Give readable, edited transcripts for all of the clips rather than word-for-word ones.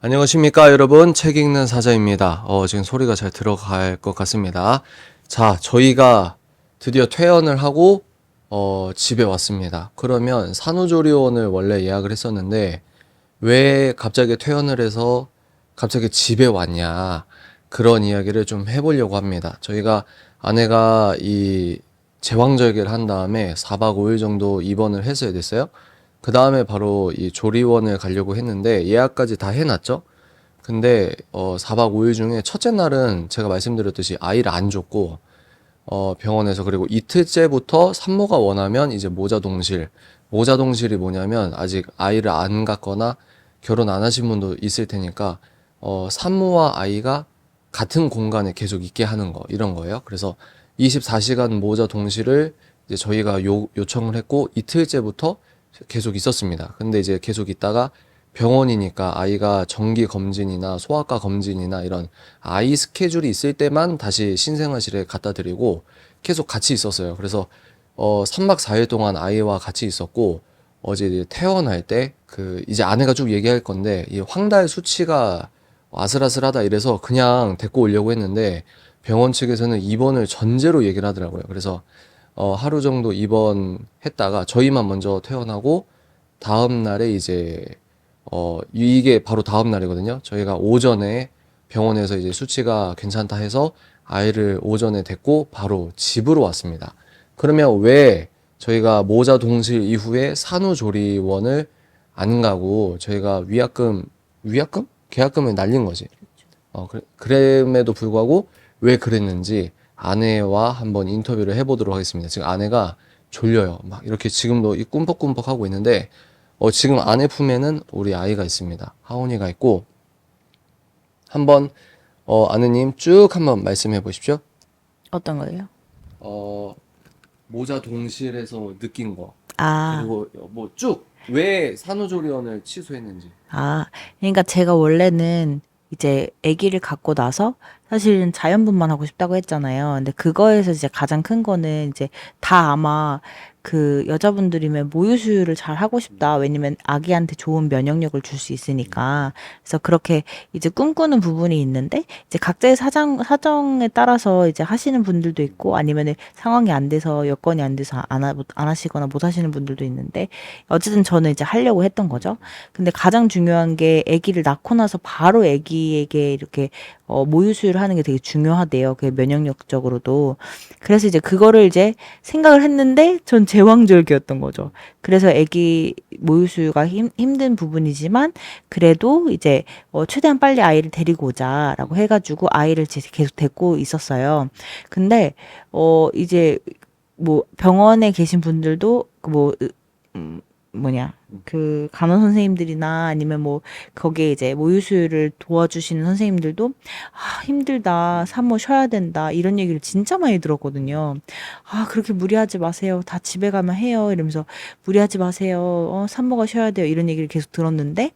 안녕하십니까 여러분, 책 읽는 사자입니다. 지금 소리가 잘 들어갈 것 같습니다. 자, 저희가 드디어 퇴원을 하고 집에 왔습니다. 그러면 산후조리원을 원래 예약을 했었는데 왜 갑자기 퇴원을 해서 갑자기 집에 왔냐, 그런 이야기를 좀 해보려고 합니다. 저희가 아내가 이 제왕절개를 한 다음에 4박 5일 정도 입원을 했어야 됐어요. 그 다음에 바로 이 조리원을 가려고 했는데 예약까지 다 해놨죠. 근데 4박 5일 중에 첫째 날은 제가 말씀드렸듯이 아이를 안 줬고 병원에서, 그리고 이틀째부터 산모가 원하면 이제 모자 동실이 뭐냐면, 아직 아이를 안 갖거나 결혼 안 하신 분도 있을 테니까 산모와 아이가 같은 공간에 계속 있게 하는 거, 이런 거예요. 그래서 24시간 모자 동실을 이제 저희가 요청을 했고 이틀째부터 계속 있었습니다. 근데 이제 계속 있다가 병원이니까 아이가 정기 검진이나 소아과 검진이나 이런 아이 스케줄이 있을 때만 다시 신생아실에 갖다 드리고 계속 같이 있었어요. 그래서 3박 4일 동안 아이와 같이 있었고, 어제 이제 퇴원할 때 이제 아내가 쭉 얘기할 건데, 이 황달 수치가 아슬아슬하다 이래서 그냥 데리고 오려고 했는데 병원 측에서는 입원을 전제로 얘기를 하더라고요. 그래서 하루 정도 입원했다가 저희만 먼저 퇴원하고, 다음 날에 이제 이게 바로 다음 날이거든요. 저희가 오전에 병원에서 이제 수치가 괜찮다 해서 아이를 오전에 데리고 바로 집으로 왔습니다. 그러면 왜 저희가 모자 동실 이후에 산후조리원을 안 가고 저희가 위약금? 계약금을 날린 거지. 그럼에도 불구하고 왜 그랬는지 아내와 한번 인터뷰를 해보도록 하겠습니다. 지금 아내가 졸려요. 막 이렇게 지금도 이 꿈벅꿈벅 하고 있는데, 지금 아내 품에는 우리 아이가 있습니다. 하온이가 있고. 한번 아내님 쭉 한번 말씀해 보십시오. 어떤 거예요? 어, 모자 동실에서 느낀 거, 아, 그리고 뭐 쭉 왜 산후조리원을 취소했는지. 아, 그러니까 제가 원래는 이제 아기를 갖고 나서 사실은 자연분만 하고 싶다고 했잖아요. 근데 그거에서 이제 가장 큰 거는 이제 다 아마 그 여자분들이면 모유 수유를 잘 하고 싶다. 왜냐면 아기한테 좋은 면역력을 줄 수 있으니까. 그래서 그렇게 이제 꿈꾸는 부분이 있는데 이제 각자의 사정에 따라서 이제 하시는 분들도 있고 아니면은 상황이 안 돼서 여건이 안 돼서 안 하시거나 못 하시는 분들도 있는데 어쨌든 저는 이제 하려고 했던 거죠. 근데 가장 중요한 게 아기를 낳고 나서 바로 아기에게 이렇게 모유 수유를 하는 게 되게 중요하대요. 그 면역력적으로도. 그래서 이제 그거를 이제 생각을 했는데 전 제왕절개였던 거죠. 그래서 아기 모유 수유가 힘든 부분이지만 그래도 이제 최대한 빨리 아이를 데리고 오자라고 해가지고 아이를 계속 데리고 있었어요. 근데 이제 뭐 병원에 계신 분들도 그뭐 뭐냐 그 간호 선생님들이나 아니면 뭐 거기에 이제 모유수유를 도와주시는 선생님들도 아 힘들다 산모 쉬어야 된다 이런 얘기를 진짜 많이 들었거든요. 아 그렇게 무리하지 마세요. 다 집에 가면 해요. 이러면서 무리하지 마세요. 산모가 쉬어야 돼요. 이런 얘기를 계속 들었는데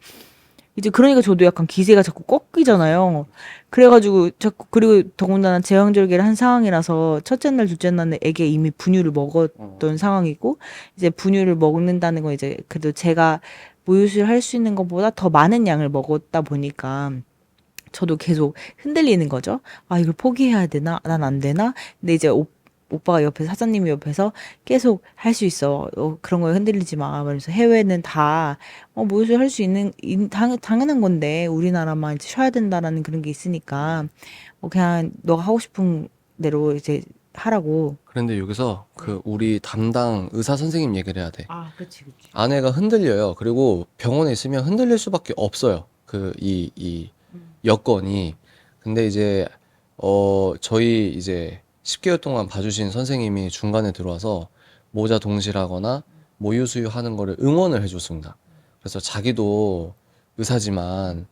이제 그러니까 저도 약간 기세가 자꾸 꺾이잖아요. 그래가지고 자꾸 그리고 더군다나 제왕절개를 한 상황이라서 첫째 날, 둘째 날에 애기 이미 분유를 먹었던 상황이고 이제 분유를 먹는다는 건 이제 그래도 제가 모유수유 할 수 있는 것보다 더 많은 양을 먹었다 보니까 저도 계속 흔들리는 거죠. 아, 이걸 포기해야 되나? 난 안 되나? 근데 이제 오빠가 옆에 사장님이 옆에서 계속 할 수 있어. 그런 거에 흔들리지 마. 말면서 해외는 다 모유수유 할 수 있는 당연한 건데 우리나라만 이제 쉬어야 된다라는 그런 게 있으니까 그냥 너가 하고 싶은 대로 이제 하라고. 그런데 여기서 우리 담당 의사 선생님 얘기를 해야 돼. 아, 그치, 그치. 아내가 흔들려요. 그리고 병원에 있으면 흔들릴 수밖에 없어요. 이 여건이. 근데 이제, 저희 이제 10개월 동안 봐주신 선생님이 중간에 들어와서 모자 동실하거나 모유 수유하는 거를 응원을 해줬습니다. 그래서 자기도 의사지만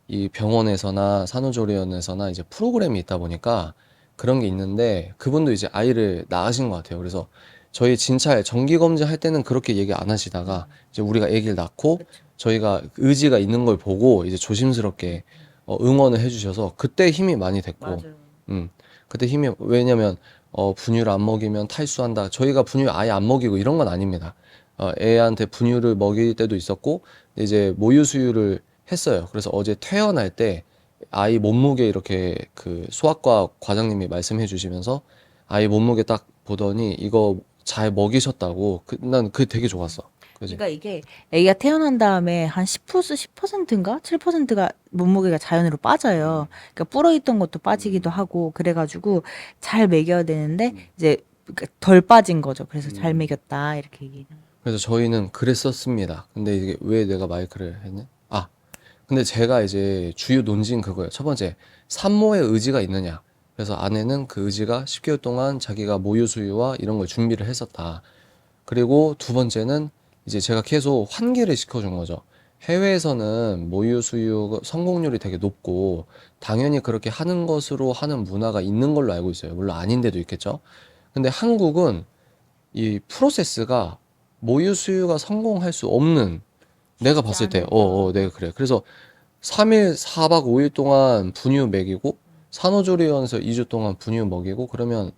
이 병원에서나 산후조리원에서나 이제 프로그램이 있다 보니까 그런 게 있는데, 그분도 이제 아이를 낳으신 것 같아요. 그래서 저희 진찰 정기 검진 할 때는 그렇게 얘기 안 하시다가 이제 우리가 아기를 낳고 그쵸. 저희가 의지가 있는 걸 보고 이제 조심스럽게 응원을 해주셔서 그때 힘이 많이 됐고, 맞아요. 음, 그때 힘이, 왜냐면 분유를 안 먹이면 탈수한다. 저희가 분유 아예 안 먹이고 이런 건 아닙니다. 애한테 분유를 먹일 때도 있었고, 이제 모유 수유를 했어요. 그래서 어제 퇴원할 때 아이 몸무게 이렇게 그 소아과 과장님이 말씀해 주시면서 아이 몸무게 딱 보더니 이거 잘 먹이셨다고. 난 그게 되게 좋았어. 그지? 그러니까 이게 아기가 태어난 다음에 한 10%인가 7%가 몸무게가 자연으로 빠져요. 그러니까 불어있던 것도 빠지기도 하고 그래가지고 잘 먹여야 되는데 이제 그러니까 덜 빠진 거죠. 그래서 잘 먹였다 이렇게 얘기해요. 그래서 저희는 그랬었습니다. 근데 이게 왜 내가 마이크를 했냐? 아, 근데 제가 이제 주요 논지는 그거예요. 첫 번째, 산모의 의지가 있느냐. 그래서 아내는 그 의지가 10개월 동안 자기가 모유 수유와 이런 걸 준비를 했었다. 그리고 두 번째는 이제 제가 계속 환기를 시켜준 거죠. 해외에서는 모유 수유 성공률이 되게 높고 당연히 그렇게 하는 것으로 하는 문화가 있는 걸로 알고 있어요. 물론 아닌 데도 있겠죠. 근데 한국은 이 프로세스가 모유 수유가 성공할 수 없는, 내가 봤을 때 내가 그래. 그래서 3일 4박 5일 동안 분유 먹이고 산후조리원에서 2주 동안 분유 먹이고 그러면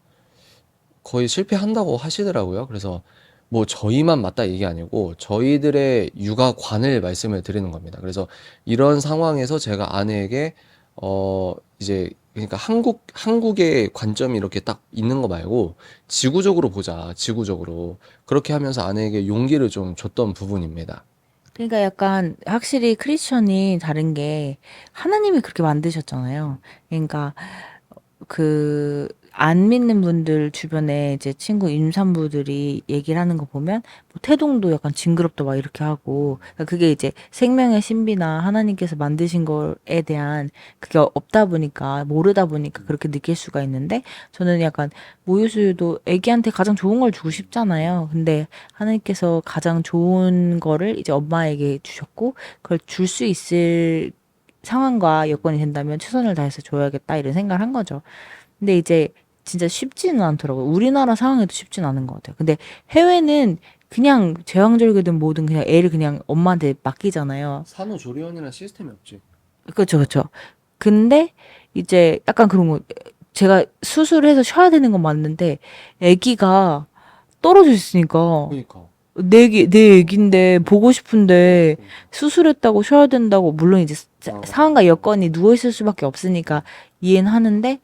거의 실패한다고 하시더라고요. 그래서 뭐 저희만 맞다 이게 아니고 저희들의 육아관을 말씀을 드리는 겁니다. 그래서 이런 상황에서 제가 아내에게 이제 그러니까 한국의 관점이 이렇게 딱 있는 거 말고 지구적으로 보자. 지구적으로. 그렇게 하면서 아내에게 용기를 좀 줬던 부분입니다. 그러니까 약간 확실히 크리스천이 다른 게 하나님이 그렇게 만드셨잖아요. 그러니까 그 안 믿는 분들 주변에 이제 친구 임산부들이 얘기를 하는 거 보면 뭐 태동도 약간 징그럽다 막 이렇게 하고 그러니까 그게 이제 생명의 신비나 하나님께서 만드신 거에 대한 그게 없다 보니까 모르다 보니까 그렇게 느낄 수가 있는데 저는 약간 모유수유도 애기한테 가장 좋은 걸 주고 싶잖아요. 근데 하나님께서 가장 좋은 거를 이제 엄마에게 주셨고 그걸 줄 수 있을 상황과 여건이 된다면 최선을 다해서 줘야겠다 이런 생각을 한 거죠. 근데 이제 진짜 쉽지는 않더라고요. 우리나라 상황에도 쉽진 않은 것 같아요. 근데 해외는 그냥 제왕절개든 뭐든 그냥 애를 그냥 엄마한테 맡기잖아요. 산후조리원이라는 시스템이 없지. 그렇죠, 그렇죠. 근데 이제 약간 그런 거 제가 수술해서 쉬어야 되는 건 맞는데 아기가 떨어져 있으니까 그러니까. 내 애기인데 보고 싶은데 수술했다고 쉬어야 된다고 물론 이제 상황과 여건이 누워 있을 수밖에 없으니까 이해는 하는데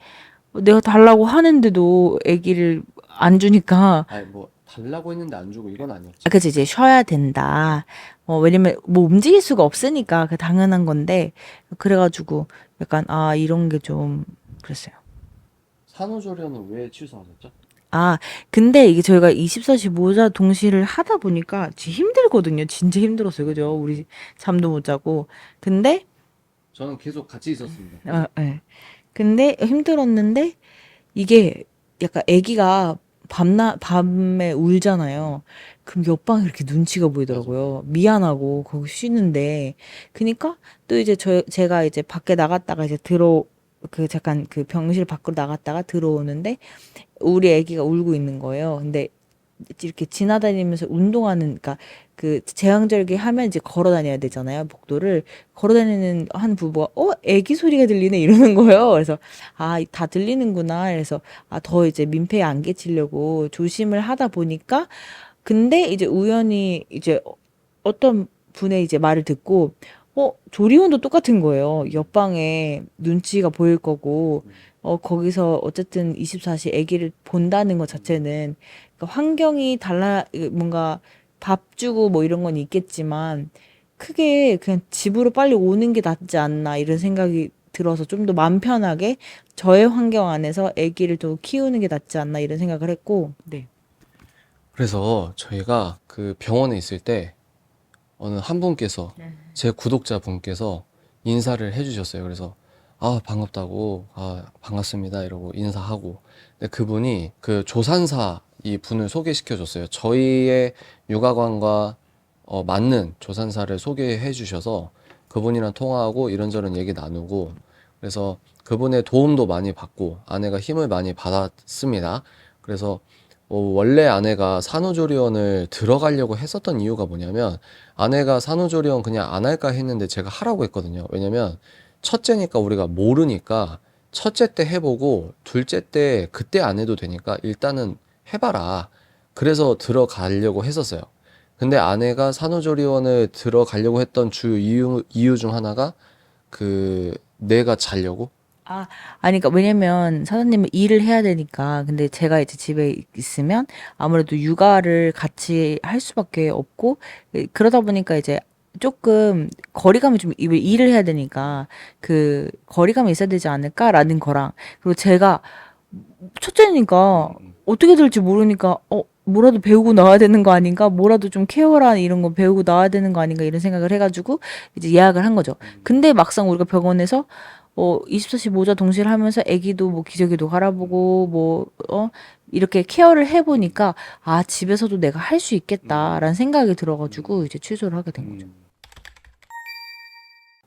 내가 달라고 하는데도 아기를 안 주니까 아니 뭐 달라고 했는데 안 주고 이건 아니었지. 그치 이제 쉬어야 된다. 왜냐면 뭐 움직일 수가 없으니까 그 당연한 건데 그래가지고 약간 이런 게 좀 그랬어요. 산후조리원은 왜 취소하셨죠? 아, 근데 이게 저희가 24시 모자 동시를 하다 보니까 진짜 힘들거든요. 진짜 힘들었어요. 그죠? 우리 잠도 못 자고. 근데, 저는 계속 같이 있었습니다. 예. 근데 힘들었는데 이게 약간 아기가 밤에 울잖아요. 그럼 옆방에 이렇게 눈치가 보이더라고요. 미안하고 거기 쉬는데. 그니까 또 이제 제가 이제 밖에 나갔다가 이제 잠깐 그 병실 밖으로 나갔다가 들어오는데 우리 아기가 울고 있는 거예요. 근데 이렇게 지나다니면서 운동하는, 그러니까 그 제왕절개 하면 이제 걸어 다녀야 되잖아요. 복도를 걸어 다니는 한 부부가 아기 소리가 들리네 이러는 거예요. 그래서 다 들리는구나. 그래서 더 이제 민폐에 안 끼치려고 조심을 하다 보니까 근데 이제 우연히 이제 어떤 분의 이제 말을 듣고 조리원도 똑같은 거예요. 옆방에 눈치가 보일 거고 거기서 어쨌든 24시 아기를 본다는 것 자체는 그러니까 환경이 뭔가 밥 주고 뭐 이런 건 있겠지만 크게 그냥 집으로 빨리 오는 게 낫지 않나 이런 생각이 들어서 좀 더 마음 편하게 저의 환경 안에서 아기를 또 키우는 게 낫지 않나 이런 생각을 했고 네. 그래서 저희가 그 병원에 있을 때 어느 한 분께서 제 구독자분께서 인사를 해주셨어요. 그래서 반갑다고 반갑습니다 이러고 인사하고 근데 그분이 그 조산사 이 분을 소개시켜 줬어요. 저희의 육아관과 맞는 조산사를 소개해 주셔서 그분이랑 통화하고 이런저런 얘기 나누고 그래서 그분의 도움도 많이 받고 아내가 힘을 많이 받았습니다. 그래서 원래 아내가 산후조리원을 들어가려고 했었던 이유가 뭐냐면 아내가 산후조리원 그냥 안 할까 했는데 제가 하라고 했거든요. 왜냐면 첫째니까 우리가 모르니까 첫째 때 해보고 둘째 때 그때 안 해도 되니까 일단은 해봐라. 그래서 들어가려고 했었어요. 근데 아내가 산후조리원을 들어가려고 했던 주 이유 중 하나가 그 내가 자려고. 아니, 그러니까 왜냐면 사장님은 일을 해야 되니까. 근데 제가 이제 집에 있으면 아무래도 육아를 같이 할 수밖에 없고, 그러다 보니까 이제 조금 거리감이 좀, 일을 해야 되니까 그 거리감이 있어야 되지 않을까라는 거랑, 그리고 제가 첫째니까 어떻게 될지 모르니까, 뭐라도 배우고 나와야 되는 거 아닌가? 뭐라도 좀 케어란 이런 거 배우고 나와야 되는 거 아닌가? 이런 생각을 해가지고 이제 예약을 한 거죠. 근데 막상 우리가 병원에서 24시 모자 동시에 하면서 아기도 뭐 기저귀도 갈아보고 이렇게 케어를 해보니까 아, 집에서도 내가 할 수 있겠다라는 생각이 들어가지고 이제 취소를 하게 된 거죠.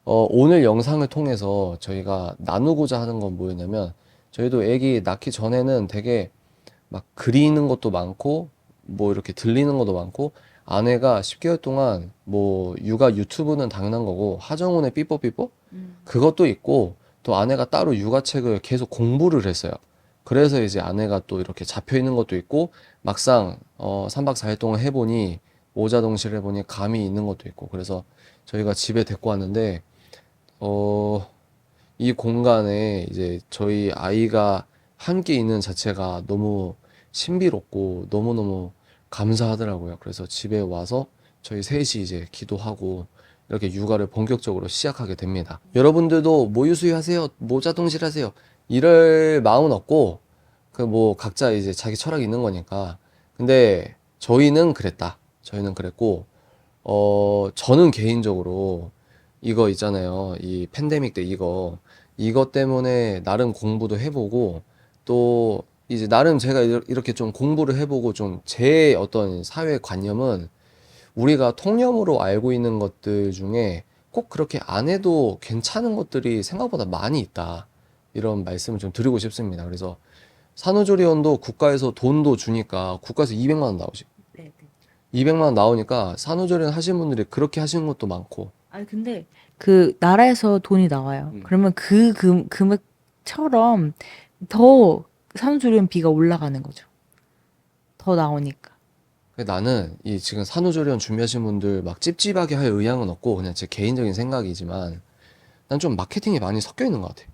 오늘 영상을 통해서 저희가 나누고자 하는 건 뭐였냐면, 저희도 아기 낳기 전에는 되게 막 그리는 것도 많고 뭐 이렇게 들리는 것도 많고, 아내가 10개월 동안 뭐 육아 유튜브는 당연한 거고 하정운의 삐뽀삐뽀 그것도 있고, 또 아내가 따로 육아책을 계속 공부를 했어요. 그래서 이제 아내가 또 이렇게 잡혀 있는 것도 있고, 막상 3박 4일 동안 해보니 오자동실 해보니 감이 있는 것도 있고, 그래서 저희가 집에 데리고 왔는데 어, 이 공간에 이제 저희 아이가 함께 있는 자체가 너무 신비롭고 너무너무 감사하더라고요. 그래서 집에 와서 저희 셋이 이제 기도하고 이렇게 육아를 본격적으로 시작하게 됩니다. 여러분들도 모유수유 하세요, 모자동실 하세요, 이럴 마음은 없고, 그 뭐 각자 이제 자기 철학이 있는 거니까. 근데 저희는 그랬다. 저희는 그랬고, 저는 개인적으로 이거 있잖아요. 이 팬데믹 때 이거 때문에 나름 공부도 해보고, 또 이제 나름 제가 이렇게 좀 공부를 해보고, 좀 제 어떤 사회 관념은 우리가 통념으로 알고 있는 것들 중에 꼭 그렇게 안 해도 괜찮은 것들이 생각보다 많이 있다. 이런 말씀을 좀 드리고 싶습니다. 그래서 산후조리원도 국가에서 돈도 주니까 국가에서 200만 원 나오지. 네, 네. 200만 원 나오니까 산후조리원 하시는 분들이 그렇게 하시는 것도 많고. 아니, 근데 그 나라에서 돈이 나와요. 그러면 그 금액처럼 더 산후조리원비가 올라가는 거죠. 더 나오니까. 나는 이 지금 산후조리원 준비하시는 분들 막 찝찝하게 할 의향은 없고, 그냥 제 개인적인 생각이지만 난 좀 마케팅이 많이 섞여 있는 것 같아.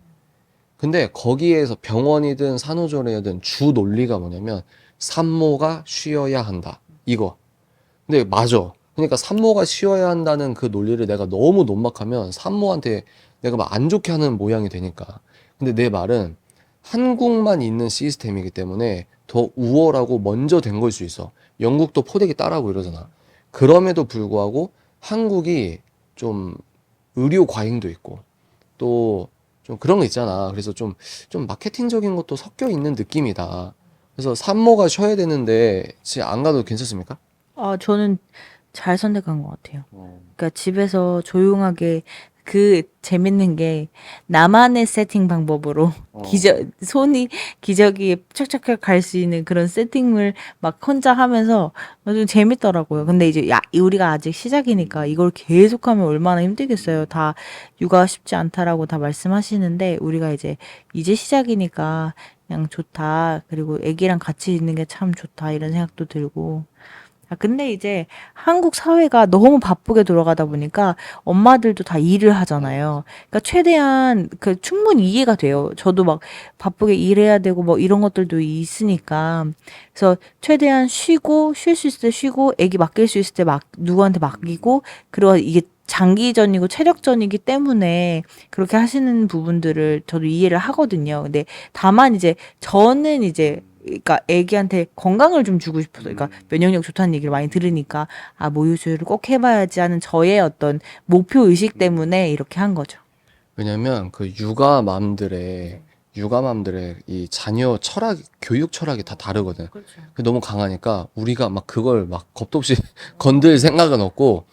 근데 거기에서 병원이든 산후조리원이든 주 논리가 뭐냐면 산모가 쉬어야 한다. 이거. 근데 맞아. 그러니까 산모가 쉬어야 한다는 그 논리를 내가 너무 논박하면 산모한테 내가 막 안 좋게 하는 모양이 되니까. 근데 내 말은 한국만 있는 시스템이기 때문에 더 우월하고 먼저 된 걸 수 있어. 영국도 포대기 따라하고 이러잖아. 그럼에도 불구하고 한국이 좀 의료 과잉도 있고 또 좀 그런 거 있잖아. 그래서 좀 마케팅적인 것도 섞여 있는 느낌이다. 그래서 산모가 쉬어야 되는데 지금 안 가도 괜찮습니까? 저는 잘 선택한 것 같아요. 어. 그러니까 집에서 조용하게 그 재밌는 게 나만의 세팅 방법으로 손이 기저귀에 착착착 갈 수 있는 그런 세팅을 막 혼자 하면서 좀 재밌더라고요. 근데 이제 우리가 아직 시작이니까 이걸 계속하면 얼마나 힘들겠어요. 다 육아 쉽지 않다라고 다 말씀하시는데 우리가 이제 시작이니까 그냥 좋다. 그리고 애기랑 같이 있는 게 참 좋다. 이런 생각도 들고. 근데 이제 한국 사회가 너무 바쁘게 돌아가다 보니까 엄마들도 다 일을 하잖아요. 그러니까 최대한 충분히 이해가 돼요. 저도 막 바쁘게 일해야 되고 뭐 이런 것들도 있으니까. 그래서 최대한 쉬고 쉴 수 있을 때 쉬고 애기 맡길 수 있을 때 누구한테 맡기고, 그리고 이게 장기전이고 체력전이기 때문에 그렇게 하시는 부분들을 저도 이해를 하거든요. 근데 다만 저는 그러니까 애기한테 건강을 좀 주고 싶어서, 그러니까 면역력 좋다는 얘기를 많이 들으니까 모유수유를 꼭 해봐야지 하는 저의 어떤 목표 의식 때문에 이렇게 한 거죠. 왜냐면 그 육아맘들의 이 자녀 철학, 교육 철학이 다 다르거든. 그렇죠. 그게 너무 강하니까 우리가 막 그걸 막 겁도 없이 건들 생각은 없고.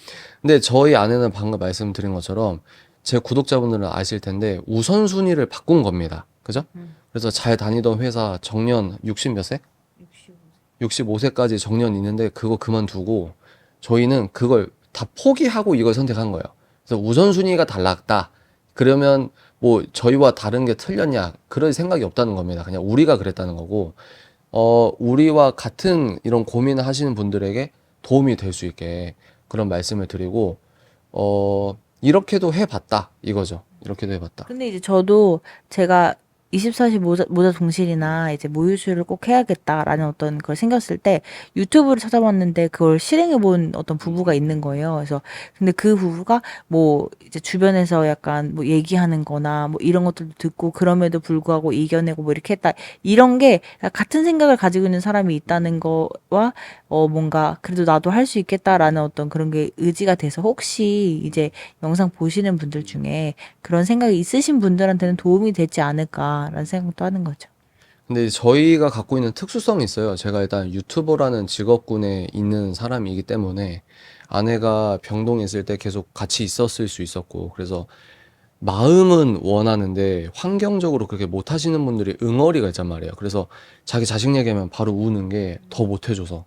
근데 저희 아내는 방금 말씀드린 것처럼 제 구독자분들은 아실 텐데 우선순위를 바꾼 겁니다. 그죠? 그래서 잘 다니던 회사 정년 60 몇 세? 65세까지 정년 있는데 그거 그만두고 저희는 그걸 다 포기하고 이걸 선택한 거예요. 그래서 우선순위가 달랐다. 그러면 뭐 저희와 다른 게 틀렸냐? 그럴 생각이 없다는 겁니다. 그냥 우리가 그랬다는 거고, 우리와 같은 이런 고민을 하시는 분들에게 도움이 될 수 있게 그런 말씀을 드리고, 이렇게도 해봤다 이거죠. 이렇게도 해봤다. 근데 이제 저도 제가 24시 모자 동실이나 이제 모유수유를 꼭 해야겠다라는 어떤 걸 생겼을 때 유튜브를 찾아봤는데 그걸 실행해 본 어떤 부부가 있는 거예요. 그래서 근데 그 부부가 뭐 이제 주변에서 약간 뭐 얘기하는 거나 뭐 이런 것들도 듣고 그럼에도 불구하고 이겨내고 뭐 이렇게 했다. 이런 게 같은 생각을 가지고 있는 사람이 있다는 거와 뭔가 그래도 나도 할 수 있겠다라는 어떤 그런 게 의지가 돼서 혹시 이제 영상 보시는 분들 중에 그런 생각이 있으신 분들한테는 도움이 되지 않을까라는 생각도 하는 거죠. 근데 저희가 갖고 있는 특수성이 있어요. 제가 일단 유튜버라는 직업군에 있는 사람이기 때문에 아내가 병동에 있을 때 계속 같이 있었을 수 있었고, 그래서 마음은 원하는데 환경적으로 그렇게 못 하시는 분들이 응어리가 있단 말이에요. 그래서 자기 자식 얘기하면 바로 우는 게 더 못 해줘서.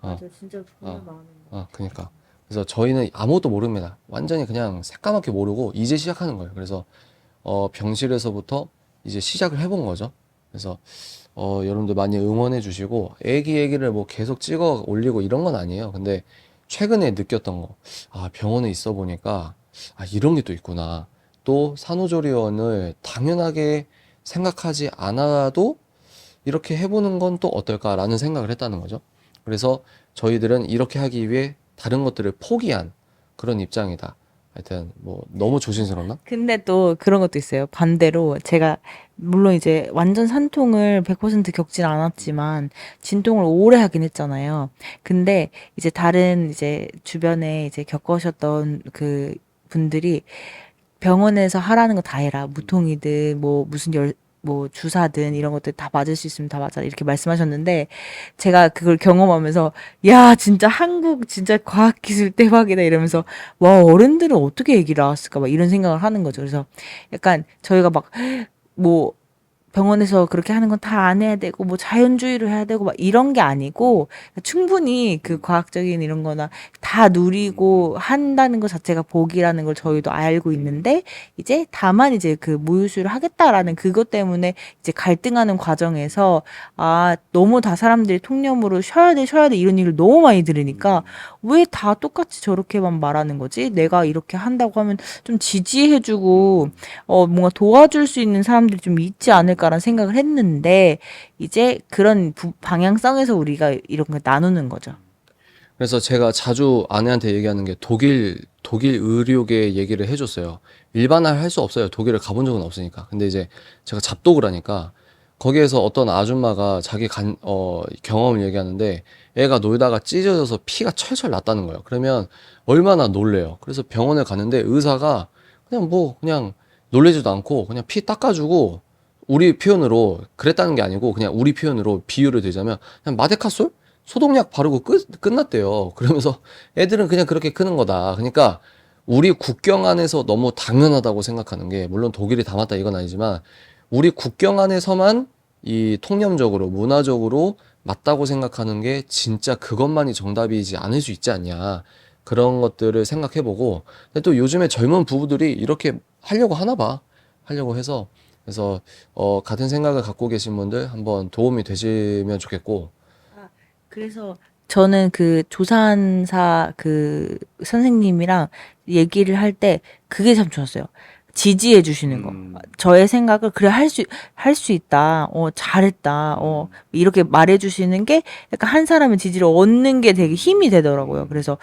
어, 진짜 어, 마음이. 그니까. 그래서 저희는 아무것도 모릅니다. 완전히 그냥 새까맣게 모르고 이제 시작하는 거예요. 그래서 병실에서부터 이제 시작을 해본 거죠. 그래서 여러분들 많이 응원해 주시고 애기를 뭐 계속 찍어 올리고 이런 건 아니에요. 근데 최근에 느꼈던 거, 병원에 있어 보니까 이런 게 또 있구나. 또 산후조리원을 당연하게 생각하지 않아도 이렇게 해보는 건 또 어떨까라는 생각을 했다는 거죠. 그래서 저희들은 이렇게 하기 위해 다른 것들을 포기한 그런 입장이다. 하여튼 뭐 너무 조심스럽나? 근데 또 그런 것도 있어요. 반대로 제가 물론 이제 완전 산통을 100% 겪진 않았지만 진통을 오래 하긴 했잖아요. 근데 이제 다른 이제 주변에 이제 겪으셨던 그 분들이 병원에서 하라는 거 다 해라. 무통이든 뭐 무슨 뭐 주사든 이런 것들 다 맞을 수 있으면 다 맞아라. 이렇게 말씀하셨는데 제가 그걸 경험하면서 야, 진짜 한국 진짜 과학기술 대박이다 이러면서 와, 어른들은 어떻게 얘기를 나왔을까 막 이런 생각을 하는 거죠. 그래서 약간 저희가 막뭐 병원에서 그렇게 하는 건 다 안 해야 되고 뭐 자연주의로 해야 되고 막 이런 게 아니고 충분히 그 과학적인 이런 거나 다 누리고 한다는 것 자체가 복이라는 걸 저희도 알고 있는데 이제 다만 이제 그 모유수유를 하겠다라는 그것 때문에 이제 갈등하는 과정에서 너무 다 사람들이 통념으로 쉬어야 돼 이런 얘기를 너무 많이 들으니까 왜 다 똑같이 저렇게만 말하는 거지? 내가 이렇게 한다고 하면 좀 지지해주고 뭔가 도와줄 수 있는 사람들이 좀 있지 않을까라는 생각을 했는데, 이제 그런 방향성에서 우리가 이런 걸 나누는 거죠. 그래서 제가 자주 아내한테 얘기하는 게 독일 의료계 얘기를 해줬어요. 일반화를 할 수 없어요. 독일을 가본 적은 없으니까. 근데 이제 제가 잡독을 하니까 거기에서 어떤 아줌마가 자기 경험을 얘기하는데 애가 놀다가 찢어져서 피가 철철 났다는 거예요. 그러면 얼마나 놀래요. 그래서 병원에 갔는데 의사가 그냥 놀래지도 않고 그냥 피 닦아주고 우리 표현으로 그랬다는 게 아니고 그냥 우리 표현으로 비유를 들자면 그냥 마데카솔? 소독약 바르고 끝났대요. 그러면서 애들은 그냥 그렇게 크는 거다. 그러니까 우리 국경 안에서 너무 당연하다고 생각하는 게, 물론 독일이 다 맞다 이건 아니지만, 우리 국경 안에서만 이 통념적으로, 문화적으로 맞다고 생각하는 게 진짜 그것만이 정답이지 않을 수 있지 않냐. 그런 것들을 생각해보고, 근데 또 요즘에 젊은 부부들이 이렇게 하려고 하나 봐. 하려고 해서, 그래서, 같은 생각을 갖고 계신 분들 한번 도움이 되시면 좋겠고, 그래서 저는 그 조산사 그 선생님이랑 얘기를 할 때 그게 참 좋았어요. 지지해 주시는 거. 저의 생각을 그래 할 수 있다. 잘했다. 이렇게 말해 주시는 게 약간 한 사람의 지지를 얻는 게 되게 힘이 되더라고요. 그래서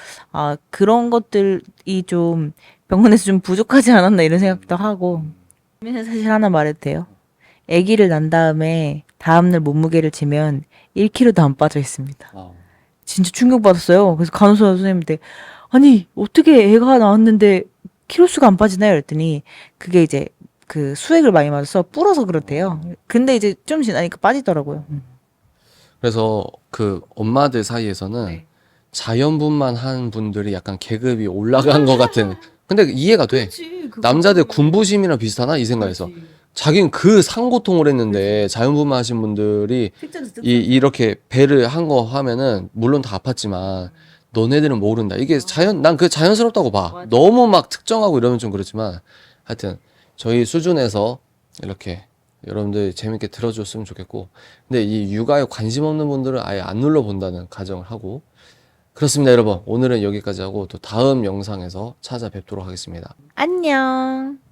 그런 것들이 좀 병원에서 좀 부족하지 않았나 이런 생각도 하고. 그러면 사실 하나 말해도 돼요. 아기를 난 다음에 다음날 몸무게를 재면 1kg도 안 빠져 있습니다. 진짜 충격받았어요. 그래서 간호사 선생님한테 아니 어떻게 애가 나왔는데 키로수가 안 빠지나요? 그랬더니 그게 이제 그 수액을 많이 맞아서 불어서 그렇대요. 근데 이제 좀 지나니까 빠지더라고요. 그래서 그 엄마들 사이에서는 네. 자연분만 한 분들이 약간 계급이 올라간 것 같은. 근데 이해가 돼. 그렇지. 남자들 군부심이랑 비슷하나? 이 생각에서. 자기는 그 상고통을 했는데 자연분만 하신 분들이 이렇게 배를 한 거 하면은 물론 다 아팠지만 너네들은 모른다. 이게 난 그게 자연스럽다고 봐. 맞아. 너무 막 특정하고 이러면 좀 그렇지만 하여튼 저희 수준에서 이렇게 여러분들 재밌게 들어줬으면 좋겠고, 근데 이 육아에 관심 없는 분들은 아예 안 눌러본다는 가정을 하고, 그렇습니다, 여러분. 오늘은 여기까지 하고 또 다음 영상에서 찾아뵙도록 하겠습니다. 안녕.